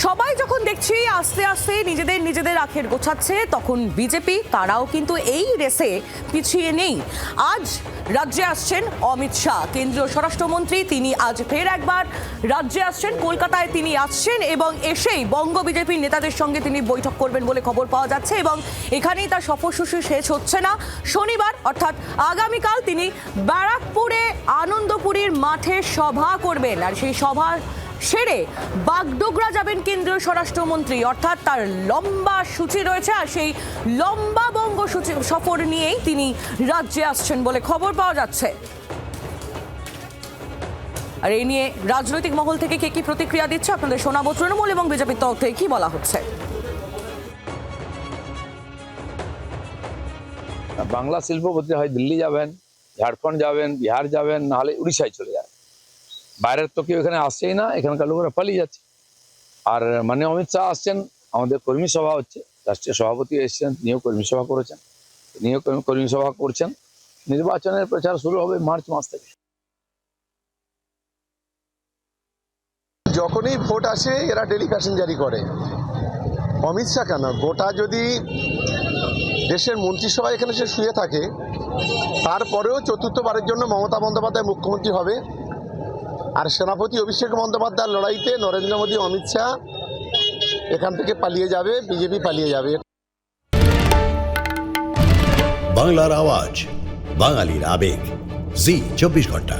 সবাই যখন দেখছি আস্তে আস্তে নিজেদের আখের গোছাচ্ছে, তখন বিজেপি তারাও কিন্তু এই রেসে পিছিয়ে নেই। আজ রাজ্যে আসছেন অমিত শাহ, কেন্দ্রীয় স্বরাষ্ট্রমন্ত্রী। তিনি আজ ফের একবার রাজ্যে আসছেন, কলকাতায় তিনি আসছেন এবং এসেই বঙ্গ বিজেপির নেতাদের সঙ্গে তিনি বৈঠক করবেন বলে খবর পাওয়া যাচ্ছে এবং এখানেই তার সফরসূচি শেষ হচ্ছে না। শনিবার অর্থাৎ আগামীকাল তিনি ব্যারাকপুরে আনন্দপুরীর মাঠে সভা করবেন, আর সেই সভা সেরে বাগডোগরা যাবেন কেন্দ্রীয় স্বরাষ্ট্রমন্ত্রী। অর্থাৎ তার লম্বা সূচি রয়েছে, আর সেই লম্বা বঙ্গ সফর নিয়েই তিনি রাজ্যে আসছেন বলে খবর পাওয়া যাচ্ছে। আর এই নিয়ে রাজনৈতিক মহল থেকে কে কি প্রতিক্রিয়া দিচ্ছে আপনাদের শোনাবো। তৃণমূল এবং বিজেপির তরফ থেকে কি বলা হচ্ছে। বাংলা শিল্পপতি হয় দিল্লি যাবেন, ঝাড়খণ্ড যাবেন, বিহার যাবেন, নাহলে উড়িষ্যায় চলে যাবেন। বাইরের তো কেউ এখানে আসছেই না, এখানকার লোকেরা পালিয়ে যাচ্ছে। আর অমিত শাহ আসছেন, আমাদের কর্মী সভা হচ্ছে, রাষ্ট্রীয় সভাপতি এসছেন, তিনিও কর্মী সভা করেছেন, তিনিও কর্মী সভা করছেন। নির্বাচনের প্রচার শুরু হবে মার্চ মাস থেকে। যখনই ভোট আসে এরা ডেলিগেশন জারি করে। অমিত শাহ কেন, গোটা যদি দেশের মন্ত্রিসভা এখানে সে শুয়ে থাকে, তারপরেও চতুর্থবারের জন্য মমতা বন্দ্যোপাধ্যায় মুখ্যমন্ত্রী হবে। আর সেনাপতি অভিষেক বন্দ্যোপাধ্যায়ের লড়াইতে নরেন্দ্র মোদী, অমিত শাহ এখান থেকে পালিয়ে যাবে, বিজেপি পালিয়ে যাবে। বাংলার আওয়াজ, বাঙালির আবেগ, জি 24 ঘন্টা।